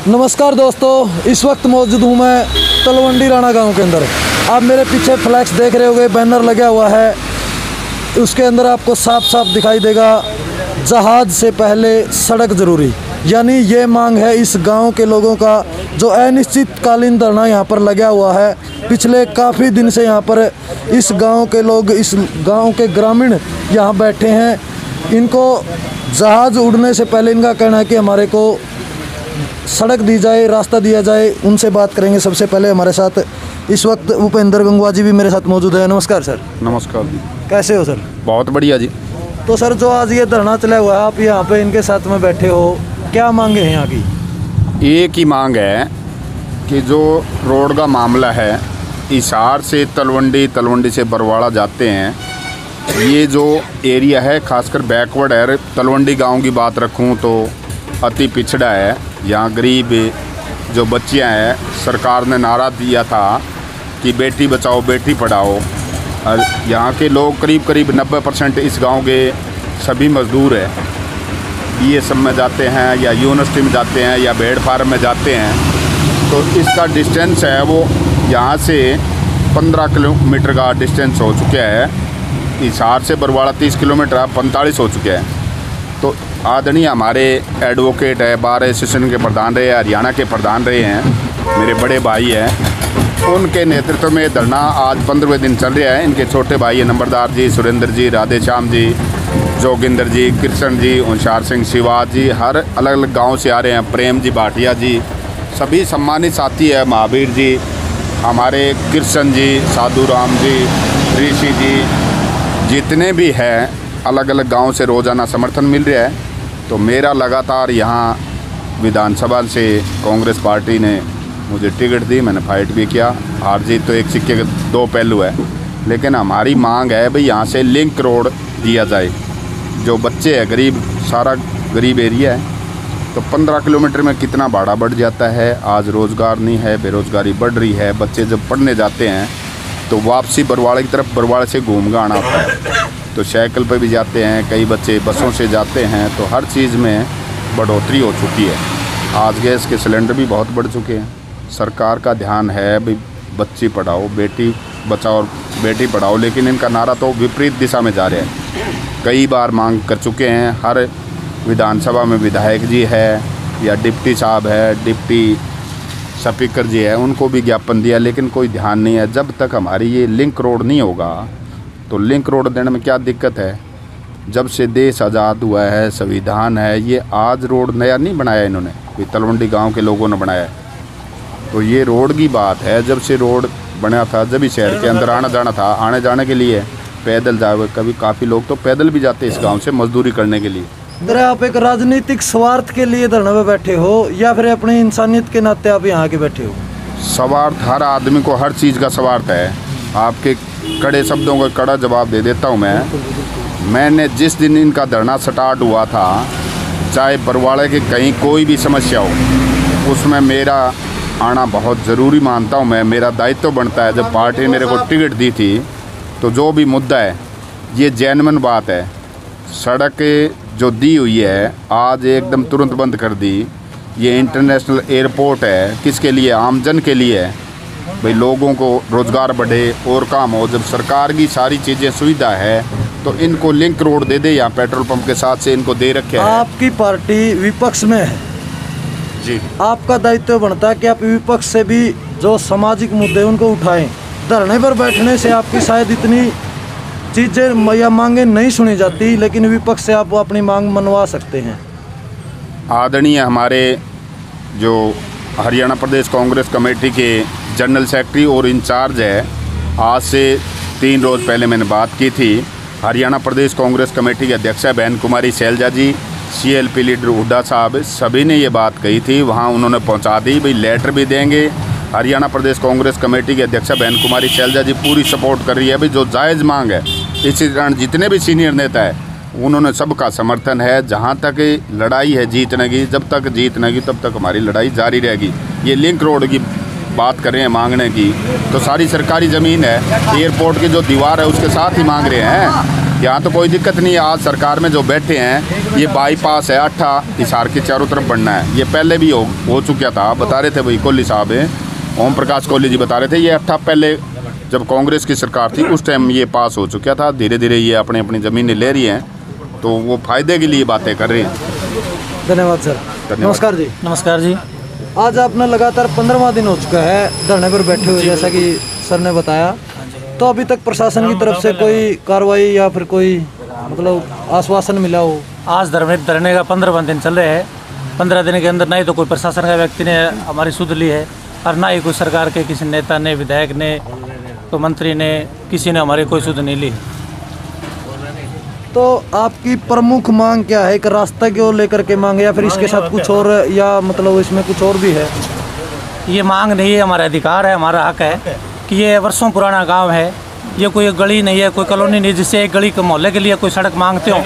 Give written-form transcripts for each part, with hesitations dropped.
नमस्कार दोस्तों, इस वक्त मौजूद हूँ मैं तलवंडी राणा गांव के अंदर। आप मेरे पीछे फ्लैक्स देख रहे होंगे, बैनर लगा हुआ है। उसके अंदर आपको साफ साफ दिखाई देगा, जहाज से पहले सड़क ज़रूरी। यानी ये मांग है इस गांव के लोगों का, जो अनिश्चितकालीन धरना यहाँ पर लगा हुआ है। पिछले काफ़ी दिन से यहाँ पर इस गांव के लोग, इस गांव के ग्रामीण यहाँ बैठे हैं। इनको जहाज़ उड़ने से पहले इनका कहना है कि हमारे को सड़क दी जाए, रास्ता दिया जाए। उनसे बात करेंगे। सबसे पहले हमारे साथ इस वक्त उपेंद्र गंगवा जी भी मेरे साथ मौजूद है। नमस्कार सर। नमस्कार जी। कैसे हो सर? बहुत बढ़िया जी। तो सर, जो आज ये धरना चला हुआ है, आप यहाँ पे इनके साथ में बैठे हो, क्या मांगे हैं यहाँ की? एक ही मांग है कि जो रोड का मामला है, हिसार से तलवंडी, तलवंडी से बरवाड़ा जाते हैं, ये जो एरिया है खासकर बैकवर्ड है। तलवंडी गांव की बात रखूं तो अति पिछड़ा है। यहाँ गरीब जो बच्चियाँ हैं, सरकार ने नारा दिया था कि बेटी बचाओ बेटी पढ़ाओ। और यहाँ के लोग करीब 90% इस गांव के सभी मज़दूर हैं। BSM में जाते हैं या यूनिवर्सिटी में जाते हैं या भेड़ फार्म में जाते हैं। तो इसका डिस्टेंस है वो यहाँ से 15 किलोमीटर का डिस्टेंस हो चुका है। हिसार से बरवाड़ा 30 किलोमीटर, 45 हो चुके हैं। तो आदरणीय हमारे एडवोकेट है, बार एसोसिएशन के प्रधान रहे, हरियाणा के प्रधान रहे हैं, मेरे बड़े भाई हैं। उनके नेतृत्व में धरना आज 15वें दिन चल रहा है। इनके छोटे भाई है नंबरदार जी, सुरेंद्र जी, राधेश्याम जी, जोगिंदर जी, कृष्ण जी, ओंकार सिंह शिवाज जी, हर अलग अलग गांव से आ रहे हैं। प्रेम जी भाटिया जी, सभी सम्मानित साथी है। महावीर जी, हमारे कृष्ण जी, साधु राम जी, ऋषि जी, जितने भी हैं, अलग अलग गांव से रोज़ाना समर्थन मिल रहा है। तो मेरा लगातार यहाँ विधानसभा से कांग्रेस पार्टी ने मुझे टिकट दी, मैंने फाइट भी किया। हार जीत तो एक सिक्के के दो पहलू है, लेकिन हमारी मांग है भाई यहाँ से लिंक रोड दिया जाए। जो बच्चे हैं गरीब, सारा गरीब एरिया है, तो 15 किलोमीटर में कितना भाड़ा बढ़ जाता है। आज रोज़गार नहीं है, बेरोज़गारी बढ़ रही है। बच्चे जब पढ़ने जाते हैं तो वापसी बरवाड़े की तरफ, बरवाड़े से घूम आना होता है। तो साइकिल पर भी जाते हैं, कई बच्चे बसों से जाते हैं। तो हर चीज़ में बढ़ोतरी हो चुकी है। आज गैस के सिलेंडर भी बहुत बढ़ चुके हैं। सरकार का ध्यान है भाई बच्ची पढ़ाओ, बेटी बचाओ, बेटी पढ़ाओ, लेकिन इनका नारा तो विपरीत दिशा में जा रहा है। कई बार मांग कर चुके हैं। हर विधानसभा में विधायक जी है या डिप्टी साहब है, डिप्टी स्पीकर जी है, उनको भी ज्ञापन दिया, लेकिन कोई ध्यान नहीं है। जब तक हमारी ये लिंक रोड नहीं होगा, तो लिंक रोड देने में क्या दिक्कत है? जब से देश आज़ाद हुआ है, संविधान है, ये आज रोड नया नहीं बनाया इन्होंने, ये तलवंडी गांव के लोगों ने बनाया। तो ये रोड की बात है। जब से रोड बना था, जब ही शहर के अंदर आना जाना था, आने जाने के लिए पैदल जाए, कभी काफ़ी लोग तो पैदल भी जाते इस गांव से मजदूरी करने के लिए। अगर आप एक राजनीतिक स्वार्थ के लिए धरने में बैठे हो या फिर अपनी इंसानियत के नाते आप यहाँ के बैठे हो? स्वार्थ, हर आदमी को हर चीज़ का स्वार्थ है। आपके कड़े शब्दों का कड़ा जवाब दे देता हूँ मैंने जिस दिन इनका धरना स्टार्ट हुआ था, चाहे बरवाड़े के कहीं कोई भी समस्या हो, उसमें मेरा आना बहुत ज़रूरी मानता हूँ मैं। मेरा दायित्व बनता है। जब पार्टी ने मेरे को टिकट दी थी, तो जो भी मुद्दा है, ये जेन्युइन बात है। सड़क जो दी हुई है आज एकदम तुरंत बंद कर दी। ये इंटरनेशनल एयरपोर्ट है, किसके लिए? आमजन के लिए है भाई, लोगों को रोज़गार बढ़े और काम हो। जब सरकार की सारी चीज़ें सुविधा है, तो इनको लिंक रोड दे दे। यहाँ पेट्रोल पंप के साथ से इनको दे रखे हैं। आपकी पार्टी विपक्ष में है जी, आपका दायित्व बनता है कि आप विपक्ष से भी जो सामाजिक मुद्दे उनको उठाएं। धरने पर बैठने से आपकी शायद इतनी चीज़ें या मांगें नहीं सुनी जाती, लेकिन विपक्ष से आप अपनी मांग मनवा सकते हैं। आदरणीय हमारे जो हरियाणा प्रदेश कांग्रेस कमेटी के जनरल सेक्रेटरी और इंचार्ज है, आज से 3 रोज़ पहले मैंने बात की थी। हरियाणा प्रदेश कांग्रेस कमेटी की अध्यक्षा बहन कुमारी शैलजा जी, CLP लीडर हुड्डा साहब, सभी ने ये बात कही थी। वहाँ उन्होंने पहुँचा दी भाई, लेटर भी देंगे। हरियाणा प्रदेश कांग्रेस कमेटी की अध्यक्षा बहन कुमारी शैलजा जी पूरी सपोर्ट कर रही है भाई, जो जायज़ मांग है। इसी कारण जितने भी सीनियर नेता है, उन्होंने सबका समर्थन है। जहाँ तक लड़ाई है जीतने की, जब तक जीतने तब तक हमारी लड़ाई जारी रहेगी। ये लिंक रोड की बात कर रहे हैं मांगने की, तो सारी सरकारी ज़मीन है, एयरपोर्ट की जो दीवार है उसके साथ ही मांग रहे हैं। यहाँ तो कोई दिक्कत नहीं है। आज सरकार में जो बैठे हैं, ये बाईपास है 8 हिसार के चारों तरफ बनना है। ये पहले भी हो चुका था। बता रहे थे भाई कोहली साहब है, ओम प्रकाश कोहली जी बता रहे थे, ये 8 पहले जब कांग्रेस की सरकार थी उस टाइम ये पास हो चुका था। धीरे धीरे ये अपनी अपनी ज़मीनें ले रही हैं, तो वो फायदे के लिए बातें कर रहे हैं। धन्यवाद सर। नमस्कार जी। नमस्कार जी। आज आपने लगातार 15वां दिन हो चुका है धरने पर बैठे हुए, जैसा कि सर ने बताया। तो अभी तक प्रशासन की तरफ से कोई कार्रवाई या फिर कोई मतलब आश्वासन मिला हो? आज धरने का 15वां दिन चल रहे हैं। 15 दिन के अंदर ना ही तो कोई प्रशासन का व्यक्ति ने हमारी सुध ली है और ना ही कोई सरकार के किसी नेता ने, विधायक ने, कोई मंत्री ने, किसी ने हमारी कोई सुध नहीं ली। तो आपकी प्रमुख मांग क्या है? एक रास्ता को लेकर के मांग या फिर इसके साथ कुछ और, या मतलब इसमें कुछ और भी है? ये मांग नहीं है, हमारा अधिकार है, हमारा हक है कि ये वर्षों पुराना गांव है। ये कोई गली नहीं है, कोई कॉलोनी नहीं जिससे एक गली के मोहल्ले के लिए कोई सड़क मांगते हो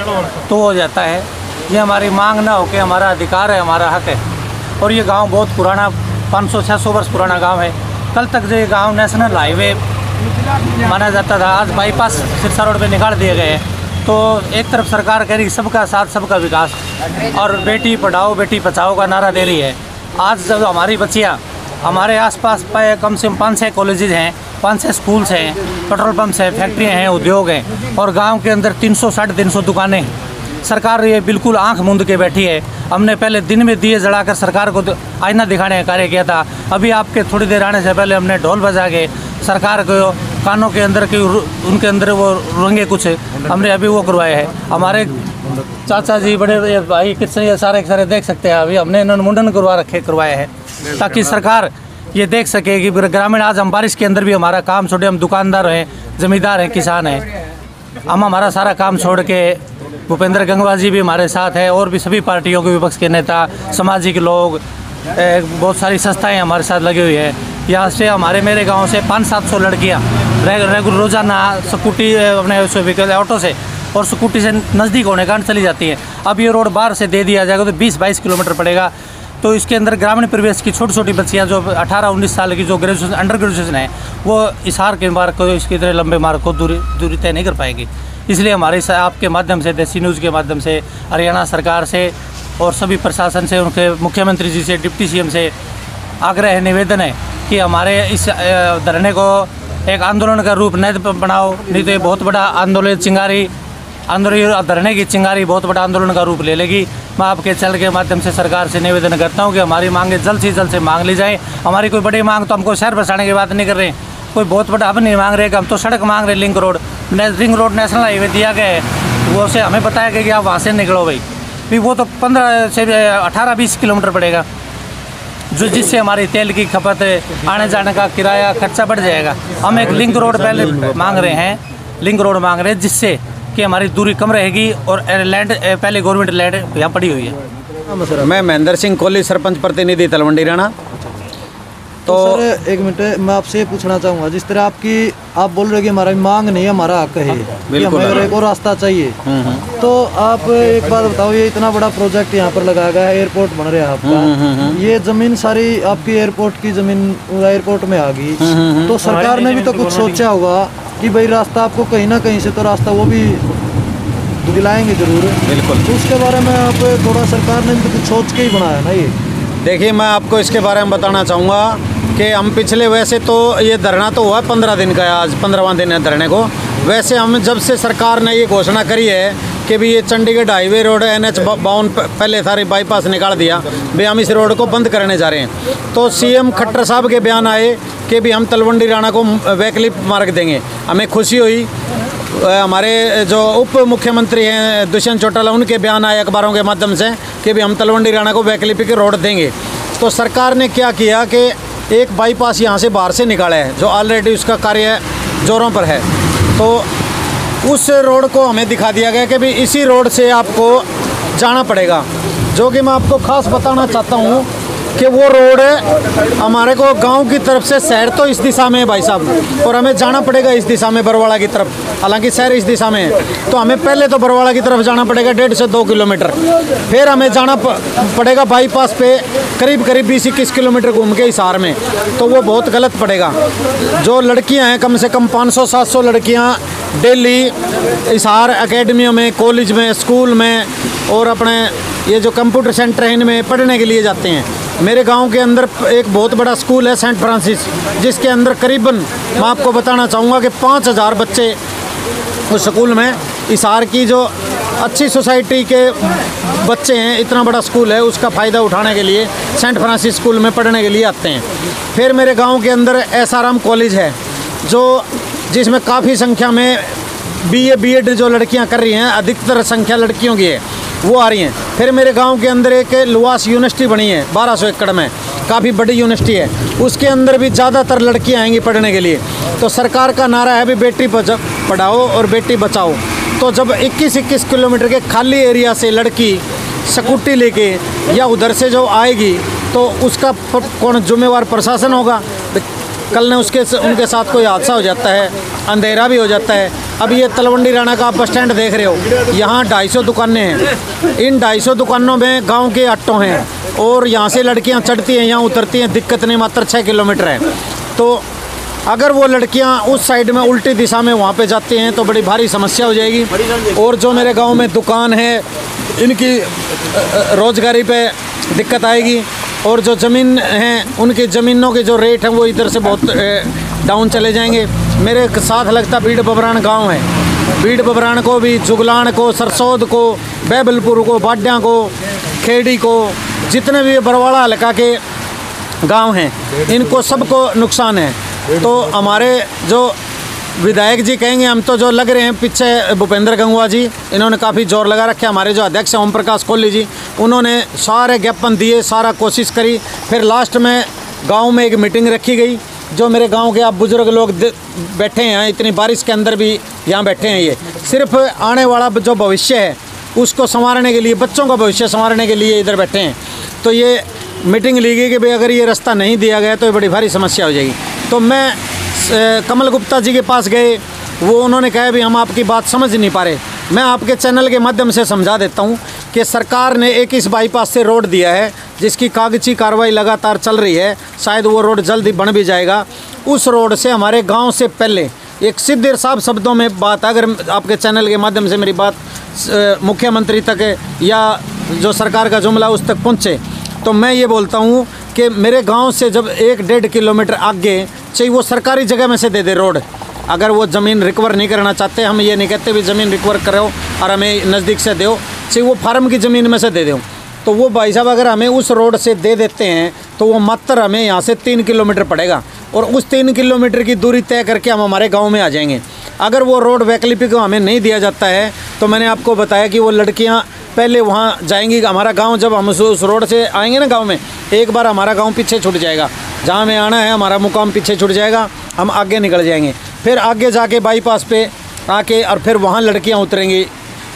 तो हो जाता है। ये हमारी मांग ना हो के हमारा अधिकार है, हमारा हक है। और ये गांव बहुत पुराना, 500-600 वर्ष पुराना गांव है। कल तक जो ये गाँव नेशनल हाईवे माना जाता था, आज बाईपास सिरसा रोड पर निकाल दिए गए हैं। तो एक तरफ सरकार कह रही सबका साथ सबका विकास और बेटी पढ़ाओ बेटी बचाओ का नारा दे रही है। आज जब हमारी बच्चियाँ, हमारे आसपास कम से कम 5-6 कॉलेजेस हैं, 5-6 स्कूल्स हैं, पेट्रोल पंप्स हैं, फैक्ट्रियाँ हैं, उद्योग हैं और गांव के अंदर 300-350 दुकानें हैं। सरकार ये बिल्कुल आंख मूंद के बैठी है। हमने पहले दिन में दिए जलाकर सरकार को आईना दिखाने का कार्य किया था। अभी आपके थोड़ी देर आने से पहले हमने ढोल बजा के सरकार को कानों के अंदर की उनके अंदर वो रंगे कुछ हमने अभी वो करवाए हैं। हमारे चाचा जी, बड़े भाई, कितने सारे देख सकते हैं। अभी हमने इन्होंने मुंडन करवाए हैं ताकि सरकार ये देख सके कि ग्रामीण, आज हम बारिश के अंदर भी हमारा काम छोड़े, हम दुकानदार हैं, ज़मींदार हैं, किसान हैं, हम हमारा सारा काम छोड़ के, भूपेंद्र गंगवा जी भी हमारे साथ है और भी सभी पार्टियों के विपक्ष के नेता, सामाजिक लोग, बहुत सारी संस्थाएं हमारे साथ लगी हुई है। यहाँ से मेरे गांव से 500-700 लड़कियाँ रेगुलर रोज़ाना स्कूटी अपने ऑटो से और स्कूटी से नज़दीक होने कारण चली जाती हैं। अब ये रोड बाहर से दे दिया जाएगा तो 20-22 किलोमीटर पड़ेगा। तो इसके अंदर ग्रामीण परिवेश की छोटी छोटी बच्चियाँ जो 18-19 साल की जो ग्रेजुएशन, अंडर ग्रेजुएशन है, वो हिसार के मार्ग को, इसकी तरह लंबे मार्ग को दूरी तय नहीं कर पाएगी। इसलिए हमारे आपके माध्यम से, देसी न्यूज़ के माध्यम से, हरियाणा सरकार से और सभी प्रशासन से, उनके मुख्यमंत्री जी से, डिप्टी CM से आग्रह है, निवेदन है कि हमारे इस धरने को एक आंदोलन का रूप न बनाओ, नहीं तो ये बहुत बड़ा धरने की चिंगारी बहुत बड़ा आंदोलन का रूप ले लेगी। मैं आपके चैनल के माध्यम से सरकार से निवेदन करता हूँ कि हमारी मांगें जल्द से जल्द से मांग ली जाए। हमारी कोई बड़ी मांग तो हमको शहर बसाने की बात नहीं कर रहे हैं, कोई बहुत बड़ा अब नहीं मांग रहे कि हम तो सड़क मांग रहे। रिंग रोड नेशनल हाईवे दिया गया है, वो से हमें बताया गया कि आप वहाँ से निकलो भाई, भी वो तो 15 से 18-20 किलोमीटर पड़ेगा, जो जिससे हमारी तेल की खपत, आने जाने का किराया खर्चा बढ़ जाएगा। हम एक लिंक रोड पहले मांग रहे हैं, जिससे कि हमारी दूरी कम रहेगी और लैंड पहले गवर्नमेंट लैंड यहाँ पड़ी हुई है। मैं महेंद्र सिंह कोहली, सरपंच प्रतिनिधि तलवंडी राणा। तो सर एक मिनट, मैं आपसे ये पूछना चाहूँगा, जिस तरह आप बोल रहे हो कि हमारा मांग नहीं है, हमारा हक है कि हमें एक और रास्ता चाहिए, तो आप एक बात बताओ, ये इतना बड़ा प्रोजेक्ट यहाँ पर लगाया गया है, एयरपोर्ट बन रहा है आपका, ये जमीन सारी आपकी एयरपोर्ट की जमीन एयरपोर्ट में आ गई, तो सरकार ने भी तो कुछ सोचा होगा कि भाई रास्ता आपको कहीं ना कहीं से तो रास्ता वो भी दिलाएंगे जरूर। बिल्कुल। तो उसके बारे में आप थोड़ा, सरकार ने भी तो कुछ सोच के ही बनाया ना ये। देखिए, मैं आपको इसके बारे में बताना चाहूँगा कि हम पिछले, वैसे तो ये धरना तो हुआ 15 दिन का है, आज 15वां दिन है धरने को। वैसे हम जब से सरकार ने ये घोषणा करी है कि भी ये चंडीगढ़ हाईवे रोड NH 52 पहले सारे बाईपास निकाल दिया, भी हम इस रोड को बंद करने जा रहे हैं, तो CM खट्टर साहब के बयान आए कि भी हम तलवंडी राणा को वैकल्पिक मार्ग देंगे। हमें खुशी हुई। हमारे जो उप मुख्यमंत्री हैं दुष्यंत चौटाला, उनके बयान आए अखबारों के माध्यम से कि भी हम तलवंडी राणा को वैकल्पिक रोड देंगे। तो सरकार ने क्या किया कि एक बाईपास यहाँ से बाहर से निकाला है, जो ऑलरेडी उसका कार्य जोरों पर है, तो उस रोड को हमें दिखा दिया गया कि भी इसी रोड से आपको जाना पड़ेगा। जो कि मैं आपको खास बताना चाहता हूँ कि वो रोड हमारे को गांव की तरफ से, शहर तो इस दिशा में है भाई साहब, और हमें जाना पड़ेगा इस दिशा में बरवाड़ा की तरफ, हालांकि शहर इस दिशा में है, तो हमें पहले तो बरवाड़ा की तरफ जाना पड़ेगा 1.5 से 2 किलोमीटर, फिर हमें जाना पड़ेगा बाईपास पे करीब 20-21 किलोमीटर घूम के हिसार में, तो वो बहुत गलत पड़ेगा। जो लड़कियाँ हैं, कम से कम 500-700 लड़कियाँ डेली हिसार एकेडमियों में, कॉलेज में, स्कूल में और अपने ये जो कंप्यूटर सेंटर है इनमें पढ़ने के लिए जाते हैं। मेरे गांव के अंदर एक बहुत बड़ा स्कूल है सेंट फ्रांसिस, जिसके अंदर करीबन मैं आपको बताना चाहूँगा कि 5000 बच्चे उस स्कूल में, हिसार की जो अच्छी सोसाइटी के बच्चे हैं, इतना बड़ा स्कूल है, उसका फ़ायदा उठाने के लिए सेंट फ्रांसिस स्कूल में पढ़ने के लिए आते हैं। फिर मेरे गांव के अंदर SRM कॉलेज है जिसमें काफ़ी संख्या में BA B.Ed जो लड़कियां कर रही हैं, अधिकतर संख्या लड़कियों की है, वो आ रही हैं। फिर मेरे गांव के अंदर एक लुआस यूनिवर्सिटी बनी है 1200 एकड़ में, काफ़ी बड़ी यूनिवर्सिटी है, उसके अंदर भी ज़्यादातर लड़कियां आएंगी पढ़ने के लिए। तो सरकार का नारा है भी बेटी पढ़ाओ और बेटी बचाओ। तो जब 21 किलोमीटर के खाली एरिया से लड़की स्कूटी लेके या उधर से जो आएगी तो उसका कौन जिम्मेवार? प्रशासन होगा। कल ने उनके साथ कोई हादसा हो जाता है, अंधेरा भी हो जाता है। अब ये तलवंडी राणा का आप बस स्टैंड देख रहे हो, यहाँ 250 दुकानें हैं। इन 250 दुकानों में गांव के ऑटो हैं और यहाँ से लड़कियाँ चढ़ती हैं, यहाँ उतरती हैं, दिक्कत नहीं, मात्र 6 किलोमीटर है। तो अगर वो लड़कियाँ उस साइड में उल्टी दिशा में वहाँ पे जाती हैं तो बड़ी भारी समस्या हो जाएगी। और जो मेरे गाँव में दुकान है, इनकी रोजगारी पे दिक्कत आएगी। और जो ज़मीन हैं, उनकी ज़मीनों के जो रेट हैं वो इधर से बहुत डाउन चले जाएंगे। मेरे साथ लगता बीड़ बबरान गांव है, बीड़ बबरान को भी, जुगलान को, सरसौद को, बैबलपुर को, बाड्या को, खेड़ी को, जितने भी बरवाड़ा हल्का के गांव हैं, इनको सबको नुकसान है। तो हमारे जो विधायक जी कहेंगे, हम तो जो लग रहे हैं पीछे भूपेंद्र गंगवा जी, इन्होंने काफ़ी जोर लगा रखे। हमारे जो अध्यक्ष हैं ओम प्रकाश कोहली जी, उन्होंने सारे ज्ञापन दिए, सारा कोशिश करी। फिर लास्ट में गांव में एक मीटिंग रखी गई। जो मेरे गांव के आप बुजुर्ग लोग बैठे हैं, इतनी बारिश के अंदर भी यहाँ बैठे हैं, ये सिर्फ आने वाला जो भविष्य है उसको संवारने के लिए, बच्चों का भविष्य संवारने के लिए इधर बैठे हैं। तो ये मीटिंग ली गई कि भाई अगर ये रास्ता नहीं दिया गया तो ये बड़ी भारी समस्या हो जाएगी। तो मैं कमल गुप्ता जी के पास गए, वो उन्होंने कहा भी हम आपकी बात समझ नहीं पा रहे। मैं आपके चैनल के माध्यम से समझा देता हूँ कि सरकार ने एक इस बाईपास से रोड दिया है, जिसकी कागजी कार्रवाई लगातार चल रही है, शायद वो रोड जल्द ही बन भी जाएगा। उस रोड से हमारे गांव से पहले एक सीधे साफ शब्दों में बात, अगर आपके चैनल के माध्यम से मेरी बात मुख्यमंत्री तक या जो सरकार का जुमला उस तक पहुँचे, तो मैं ये बोलता हूँ कि मेरे गांव से जब 1-1.5 किलोमीटर आगे चाहिए वो सरकारी जगह में से दे दे रोड। अगर वो ज़मीन रिकवर नहीं करना चाहते, हम ये नहीं कहते भी ज़मीन रिकवर करो और हमें नज़दीक से दो, चाहिए वो फार्म की ज़मीन में से दे दो। तो वो भाई साहब अगर हमें उस रोड से दे देते हैं तो वो मात्र हमें यहाँ से 3 किलोमीटर पड़ेगा और उस 3 किलोमीटर की दूरी तय करके हम हमारे गाँव में आ जाएंगे। अगर वो रोड वैकल्पिक हमें नहीं दिया जाता है तो मैंने आपको बताया कि वो लड़कियाँ पहले वहाँ जाएंगी। हमारा गांव जब हम उस रोड से आएंगे ना गांव में, एक बार हमारा गांव पीछे छूट जाएगा, जहाँ हमें आना है हमारा मुकाम पीछे छूट जाएगा, हम आगे निकल जाएंगे। फिर आगे जाके बाईपास पे आके और फिर वहाँ लड़कियाँ उतरेंगी,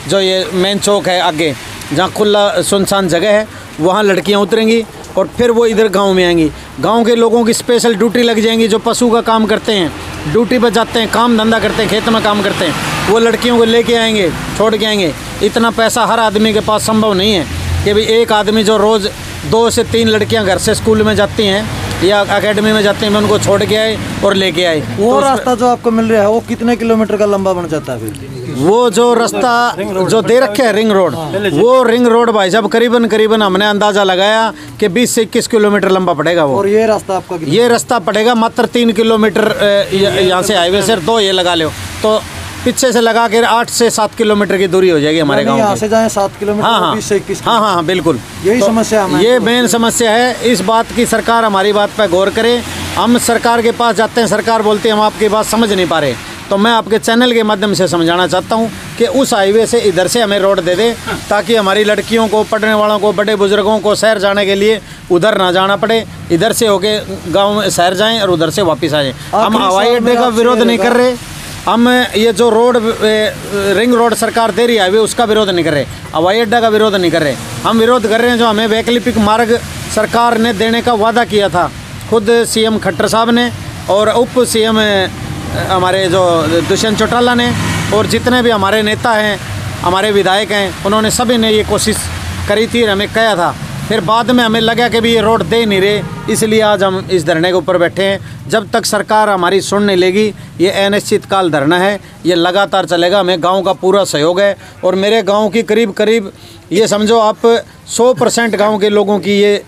जो ये मेन चौक है आगे जहाँ खुला सुनसान जगह है, वहाँ लड़कियाँ उतरेंगी और फिर वो इधर गांव में आएंगी। गांव के लोगों की स्पेशल ड्यूटी लग जाएंगी, जो पशु का काम करते हैं, ड्यूटी पर जाते हैं, काम धंधा करते हैं, खेत में काम करते हैं, वो लड़कियों को लेके आएंगे, छोड़ के आएंगे। इतना पैसा हर आदमी के पास संभव नहीं है कि भाई एक आदमी जो रोज़ 2 से 3 लड़कियां घर से स्कूल में जाती हैं या एकेडमी में जाती हैं, मैं उनको छोड़ के आए और लेके आए। वो तो रास्ता जो आपको मिल रहा है वो कितने किलोमीटर का लंबा बन जाता है? फिर वो जो रास्ता जो दे रखे है रिंग रोड, वो रिंग रोड भाई साहब करीबन हमने अंदाज़ा लगाया कि 20 से 21 किलोमीटर लंबा पड़ेगा वो। और ये रास्ता आपका कितना? ये रास्ता पड़ेगा मात्र 3 किलोमीटर यहाँ से हाईवे से 2 ये लगा लो तो पीछे से लगा के 8 से 7 किलोमीटर की दूरी हो जाएगी हमारे गांव यहाँ से जाएं 7 किलोमीटर। हाँ 20 से 21। हाँ बिल्कुल यही तो समस्या है। ये मेन समस्या है। इस बात की सरकार हमारी बात पर गौर करे। हम सरकार के पास जाते हैं, सरकार बोलती है हम आपकी बात समझ नहीं पा रहे, तो मैं आपके चैनल के माध्यम से समझाना चाहता हूँ कि उस हाईवे से इधर से हमें रोड दे दे, ताकि हमारी लड़कियों को, पढ़ने वालों को, बड़े बुजुर्गों को शहर जाने के लिए उधर ना जाना पड़े, इधर से होके गाँव में शहर जाएँ और उधर से वापस आ जाएँ। हम हवाई अड्डे का विरोध नहीं कर रहे, हम ये जो रोड रिंग रोड सरकार दे रही है हाईवे उसका विरोध नहीं कर रहे, हवाई अड्डा का विरोध नहीं कर रहे। हम विरोध कर रहे हैं जो हमें वैकल्पिक मार्ग सरकार ने देने का वादा किया था, खुद सीएम खट्टर साहब ने और उप सीएम हमारे जो दुष्यंत चौटाला ने और जितने भी हमारे नेता हैं, हमारे विधायक हैं, उन्होंने सभी ने ये कोशिश करी थी, हमें कहा था फिर बाद में हमें लगा कि भी ये रोड दे नहीं रहे, इसलिए आज हम इस धरने के ऊपर बैठे हैं। जब तक सरकार हमारी सुन नहीं लेगी, ये अनिश्चितकाल धरना है, ये लगातार चलेगा। हमें गांव का पूरा सहयोग है और मेरे गांव की करीब ये समझो आप 100% गांव के लोगों की ये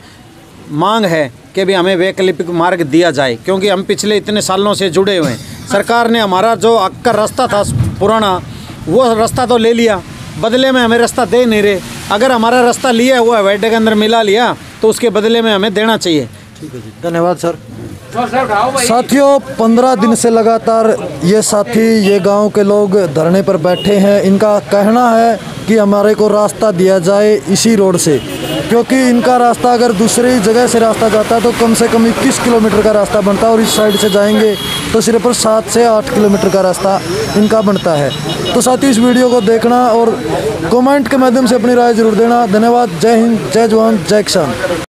मांग है कि भी हमें वैकल्पिक मार्ग दिया जाए, क्योंकि हम पिछले इतने सालों से जुड़े हुए हैं। सरकार ने हमारा जो अक्कर रास्ता था पुराना, वो रास्ता तो ले लिया, बदले में हमें रास्ता दे नहीं रहे। अगर हमारा रास्ता लिया हुआ है वेडे के अंदर मिला लिया, तो उसके बदले में हमें देना चाहिए। ठीक है जी, धन्यवाद सर। साथियों, 15 दिन से लगातार ये साथी, ये गांव के लोग धरने पर बैठे हैं। इनका कहना है कि हमारे को रास्ता दिया जाए इसी रोड से, क्योंकि इनका रास्ता अगर दूसरी जगह से रास्ता जाता है तो कम से कम 21 किलोमीटर का रास्ता बनता है, और इस साइड से जाएंगे तो सिर्फ 7 से 8 किलोमीटर का रास्ता इनका बनता है। तो साथी, इस वीडियो को देखना और कमेंट के माध्यम से अपनी राय जरूर देना। धन्यवाद। जय हिंद, जय जवान, जय किसान।